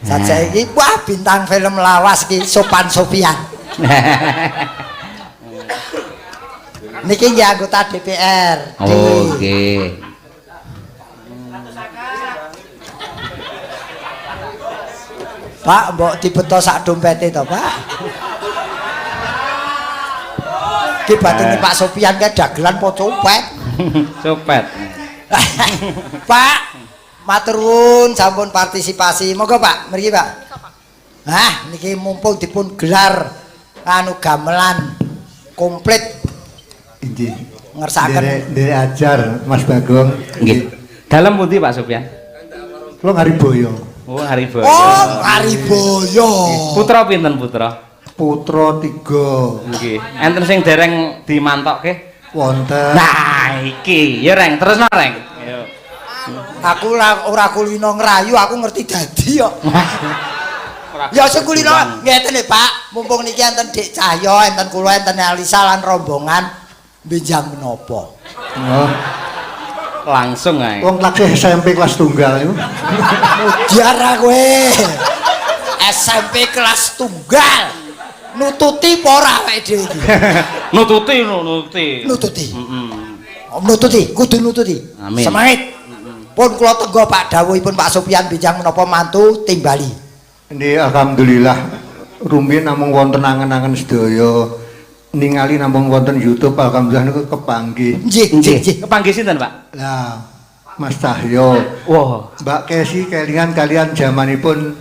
Saja iki wah bintang film lawas iki Sopan Sopyan. Niki nggih anggota DPR. Oh nggih. Pak, mbok dibeto sak dompete to, Pak? Ki batine Pak Sopyan ke dagelan po copet. Copet. Pak, matur nuwun sampun partisipasi. Monggo Pak, mriki Pak. Hah, niki mumpung dipun gelar anu gamelan komplit. Inggih. Ngersakaken. Ndek ajar Mas Bagong. Nggih. Dalem pundi Pak Sopyan? Kula Ngariboyo. Oh, Hariboyo. Oh, Ngariboyo. Putra pinten putra? Putra 3. Nggih. Enten sing dereng dimantokke? Wonten. Nah, iki. Ya Reng, terusno Reng. Ayo. Aku ora kulino ngrayu, aku ngerti dadi kok. Ya sing kulino ngeten lho Pak, mumpung niki enten Dik Cahyo, enten kula, enten Alisa lan rombongan benjang menapa. Oh, Langsung ae. wong lagi SMP kelas tunggal niku. Mudiara kowe. SMP kelas tunggal. Nututi apa ora awake dhewe iki? Nututi. Nututi. Heeh. Om nututi, kudu nututi. Amin. Semangat. Pun kula tenggo Pak dawuhipun Pak Sopyan benjang menapa mantu timbali. Ini alhamdulillah rumiyin namung wonten angen-angen sedaya. Ningali namung wonten YouTube alhamdulillah niku kepanggih. Nggih. Kepanggih sinten, Pak? Lah, Mas Cahyo. Wah. Mbak Kesi kelingan kalian zamanipun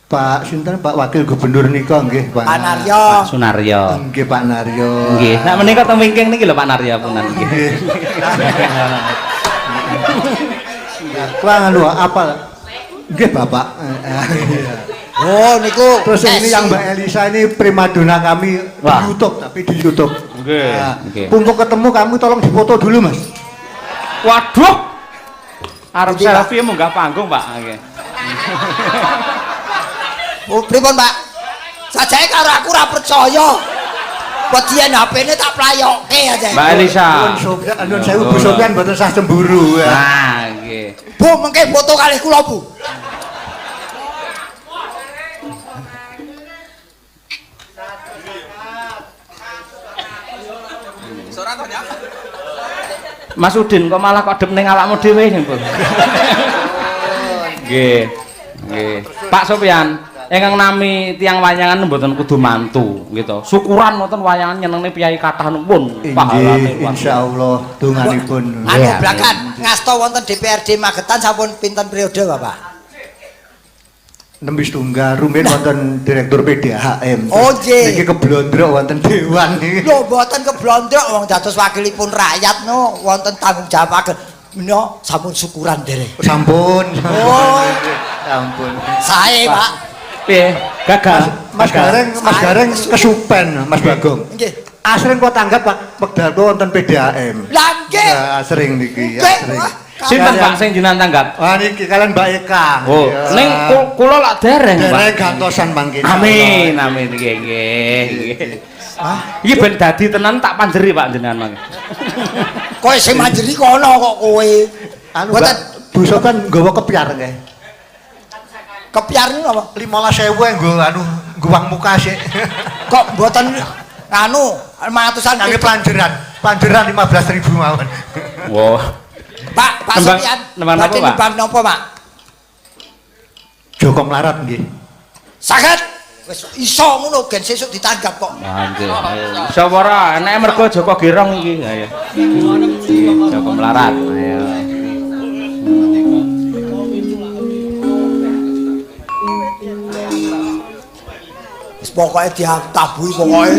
Pak sinten Pak Wakil Gubernur nika nggih Pak Naryo. Pak Sunaryo. Nggih Pak Naryo. Nggih. Nek menika teng wingking niki lho Pak Naryo punan nggih. Kurang anu apa? Nggih Bapak. Oh niku Terus ini yang Mbak Elisa ini primadona kami di Wah. YouTube tapi di YouTube. Nggih, Nah, nggih. Mumpung ketemu kamu tolong difoto dulu Mas. Waduh. Arep Iki, Pak. selfie munggah panggung, Pak. Nggih. Oh, pripun Pak? Sajake karo aku ora percaya. Wedien HP-ne tak playokke aja. Mbak Elisa. Nuwun Sopyan, nuwun sewu Bu Sopyan mboten sah cemburu. Nah, nggih. Bu, mengke foto kalih kula, Bu. Mas Udin kok malah kok dem ning awakmu dhewe ning, Bu. Nggih. Nggih. Pak Sopyan, ingkang nami tiang wayangan mboten kudu mantu gitu. Syukuran wonten wayangan nyenengne piyai kathah nuwun pahalane. Inggih, insyaallah donganipun. Anu blakan ngasta wonten DPRD Magetan sampun pinten periode, Bapak? Nembis tunggal rumiyin wonten Direktur PDAM. Oh, nggih. Niki keblondrok wonten dewan niki. Lho mboten keblondrok wong dados wakilipun rakyat no wonten tanggung jawab ageng. Menika sampun syukuran dereng. Sampun. Oh. Sampun. Sae, Pak. Piye? Gagal. Mas Gareng kesupen Mas Bagong. Nggih. Asring kok tanggap Pak Wekdal kok wonten PDAM. Lah nggih. Ya, sering niki, Nggih. sering. Sinten Pak sing jenengan tanggap? Wah niki kalian Mbak Eka. Oh, Ya. ning kula lak dereng, Pak. Dereng gantosan mangke. Amin, amin nggih nggih. Ah, Iki ben dadi tenan tak panjeri Pak jenengan mangke. Kowe sing manjeri kono kok kowe. anu Mboten Mbak Buso kan nggawa kepiar nggih. kepiar niku apa? 15.000 nggo anu guwang muka sik. Kok mboten anu 500-an Nangge panjeran. Panjeran 15.000 mawon. Wah. Pak Nembang- Sopyan. nembang napa, badhe Pak? nembang napa, Pak? Joko Melarat nggih. Saged. Wis iso ngono gen sesuk ditanggap kok. Nggih. Sapa ora enake mergo Joko Girong iki. Ayo. Joko Melarat. Ayo. Wis pokoke diatabuhi pokoke.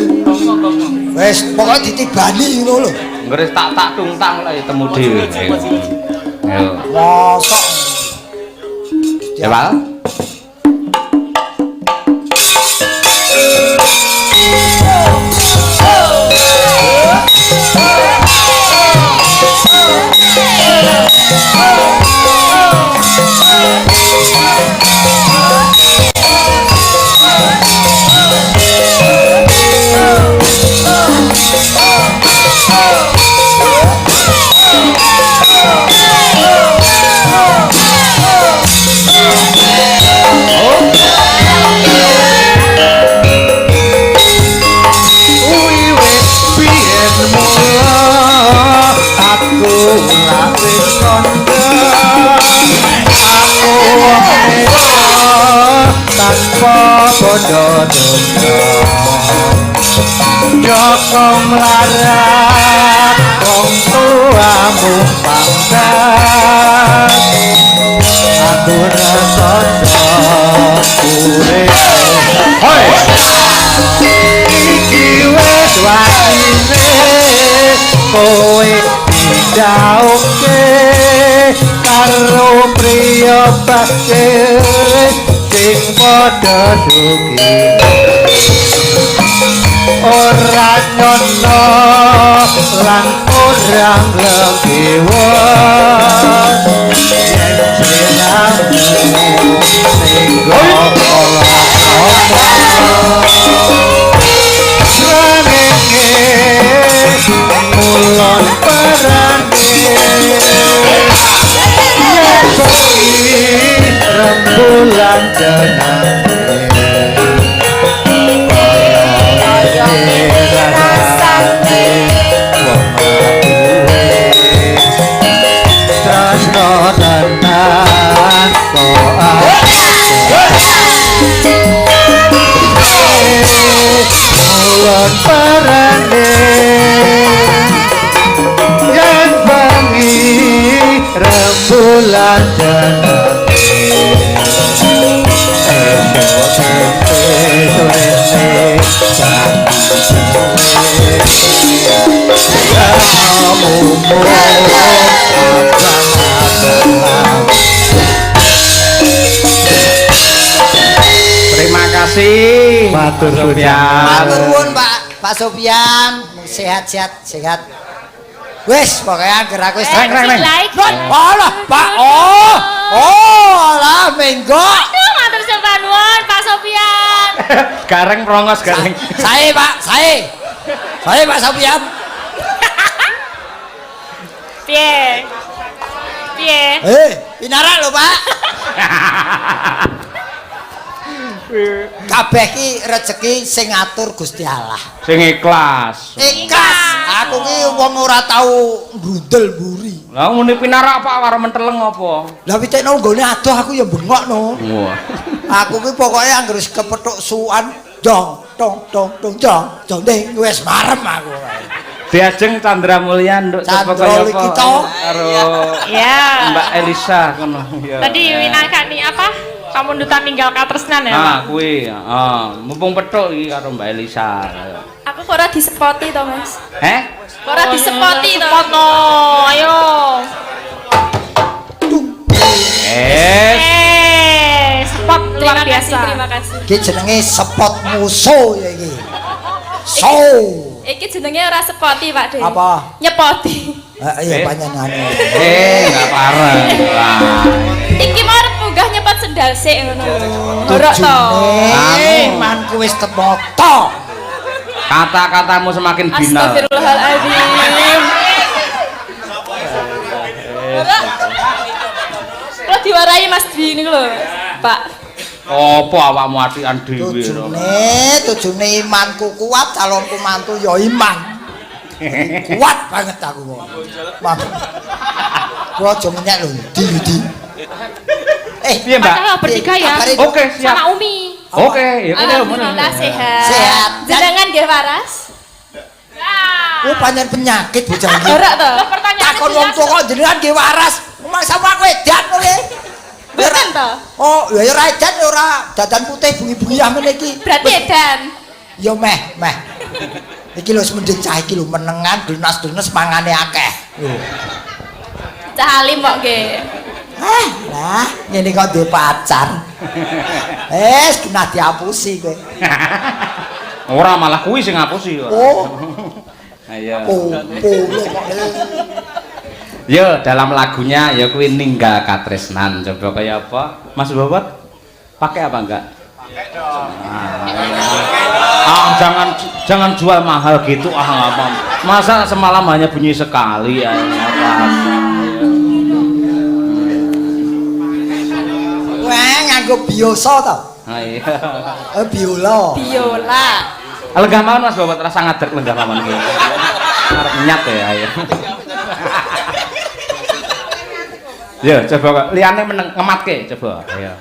Wis pokoke ditibani ngono lho. Ngres tak tungtang lek temu dhewe. Ayo. Ayo. Mosok. Ya, Pak. Wiwit biyen mula aku lawis kandha. Aku ora tanpa bodo tunggu. Joko Melarat wong tuamu pangkat dijauke karo priya bakir sing padha sugih ora nyono lan ora nglewa yen senang sing mulon parane rembulan mulon parane yang bengi rembulan Terima kasih. Matur Matur nuwun Pak Sofyan, sehat. Wis pokoknya gerak wis Sing like. Alah Pak. Oh, alah menggo. Aduh, matur sembah nuwun Pak Sofyan. Gareng prongos gareng. Saya Pak, saya Pak Sofyan. Piye? Pinarak lho Pak. Kabeh ki rezeki sing ngatur Gusti Allah. Sing ikhlas. Ikhlas. Aku ki wong ora tau grundel mburi. Lah ngene pinarak Pak karo menteleng apa? Lah pitekno nggone adoh aku ya bengok no. Wah. Aku ki pokoke anggere kepethuk suwan dong jong ding wis marem aku. Diajeng Chandra Mulya nduk Chandra Likita. karo Ya. Mbak Elisa kono. Ya. Tadi winakani apa? Kamu nduta ninggal katresnan ya, Pak? Nah, kuwi, mumpung petuk iki karo Mbak Elisa. Aku kok ora disepoti to, Mas. Kok ora disepoti to? Sepotno, ayo. Spot luar biasa. Terima kasih. Iki jenenge spot musuh ya iki. Iki jenenge ora sepoti, Pak De. Apa? Nyepoti. Iya panjenengane. Enggak pareng. Iki mau arep munggah nyepot sendal sik ngono. Horok to. Manku wis temoto. Kata-katamu semakin binal. Astagfirullahaladzim. Kalau diwarai Mas Dwi ini lho, Pak. Apa awakmu atikan dhewe ro? Tujune imanku kuat, calonku mantu ya iman. Kuat banget aku. Mam. Kuwi aja menyek lho, di. Piye, Mbak? Padahal bertiga ya. Oke, siap. Sama Umi. Oke, ya udah Alhamdulillah sehat. Sehat. Jenengan nggih waras? Oh pancen penyakit bocah iki. Horok to. Takon wong tuwa kok jenengan nggih waras. Memang sama aku edan kok nggih. Betul to. Oh, ya ora edan ya ora dadan putih bungi-bungi amene iki. Berarti edan. Ya meh. Iki lho mending cah iki lho menengan denas-denes mangane akeh. Cah alim kok nggih. Lah, ngene kok duwe pacar. Kena diapusi kowe. Ora malah kuwi sing ngapusi ora. Oh, Ayo. Yo. Yo, dalam lagunya ya kuwi ninggal katresnan. Coba kayak apa? Mas Bobot? Pakai apa enggak? Pakai dong. Jangan jual mahal gitu apa. Masa semalam hanya bunyi sekali ya. Wah, nganggo biasa to. Iya. Biola. Biola. Lenggah mawon Mas Bobot rasa ngadeg lenggah mawon iki. Arep nyat ya ayo. Yo, coba liyane ngematke coba. Ayo.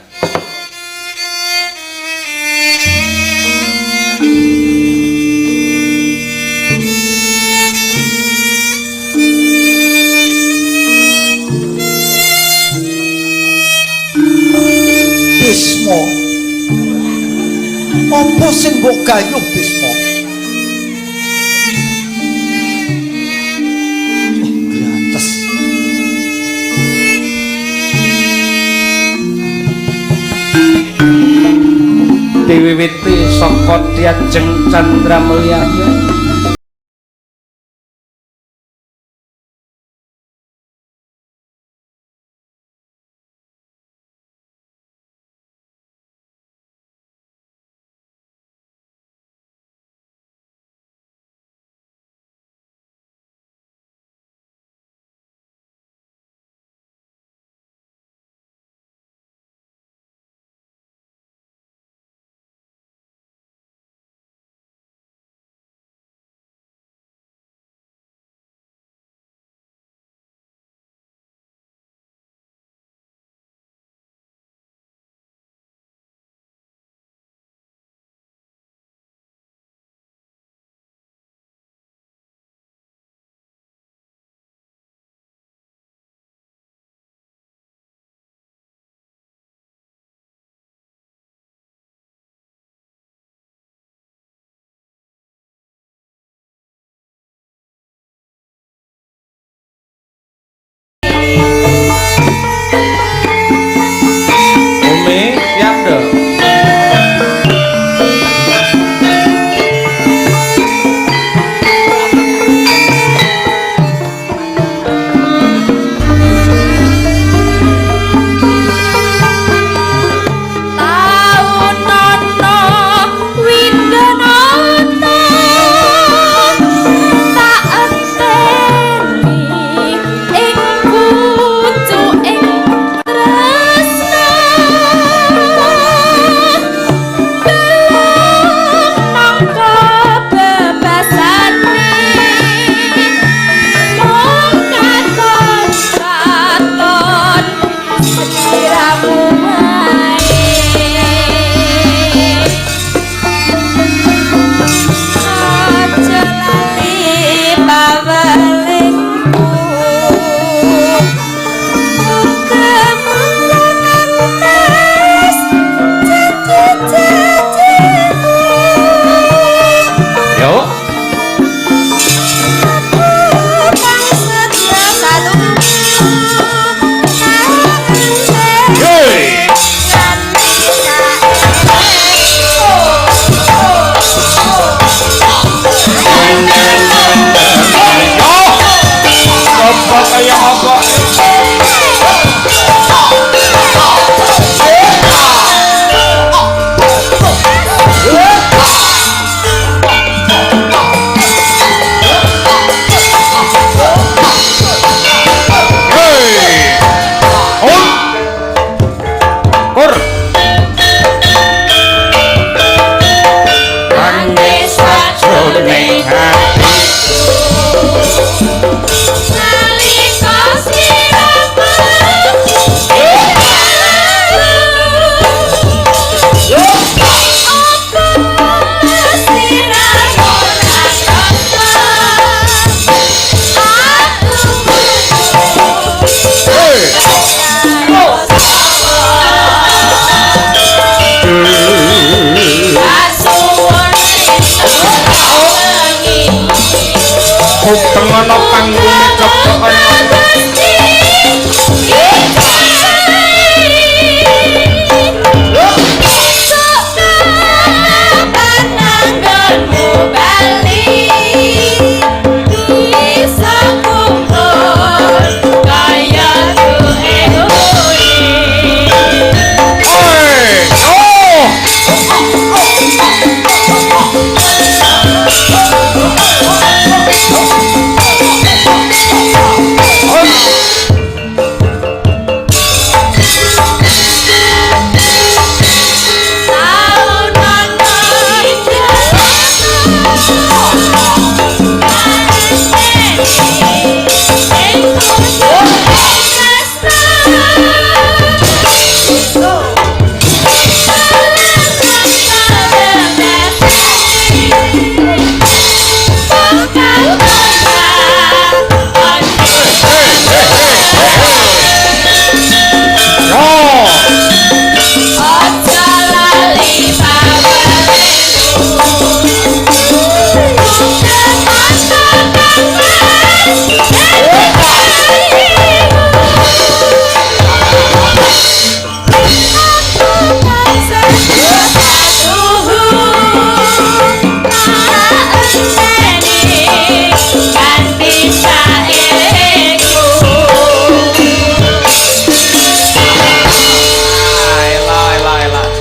Bisma. Apa sing mbok gayuh Bisma? Grates. diwiwiti saka Dyajeng Candramulyaya.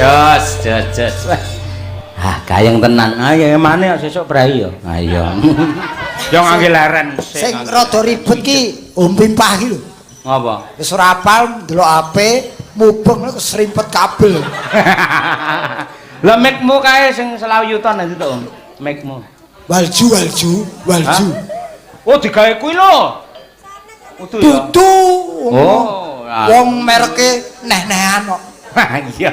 Jos. Ah, gayeng tenan. Ayo mana sesuk brai yo. Ayo. Yo ngangge leren. Sing rada ribet ki Pimpah ki lho. Ngapa? Wis ora apal ndelok HP, mubeng keserimpet kabel. Lah mic-mu kae sing selawutan nanti to, mic-mu. Walju. Oh, digawe kuwi lho. Utuh ya. Dudu. Oh, wong mereke neh-nehan kok. Iya.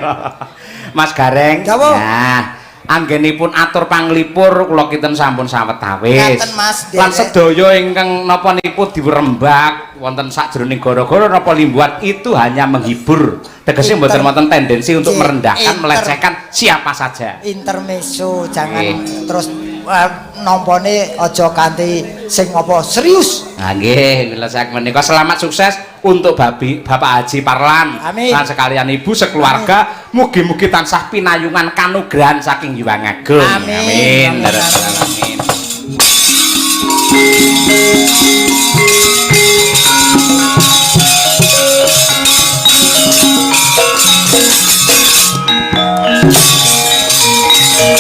Mas Gareng. Nah, anggenipun atur panglipur kula kinten sampun sawetawis. Ngaten Mas. Lan sedaya ingkang napa niku diwerembak wonten sakjroning gara-gara napa limbuan itu hanya menghibur. Tegese mboten wonten tendensi untuk merendahkan, melecehkan siapa saja. Intermezzo, jangan terus nampane aja kanthi sing apa serius. Nah nggih, mila sak menika selamat sukses untuk Bapak Haji Parlan lan sekalian ibu sekeluarga. Mugi-mugi tansah pinayungan kanugrahan saking Hyang Agung. Amin. Amin.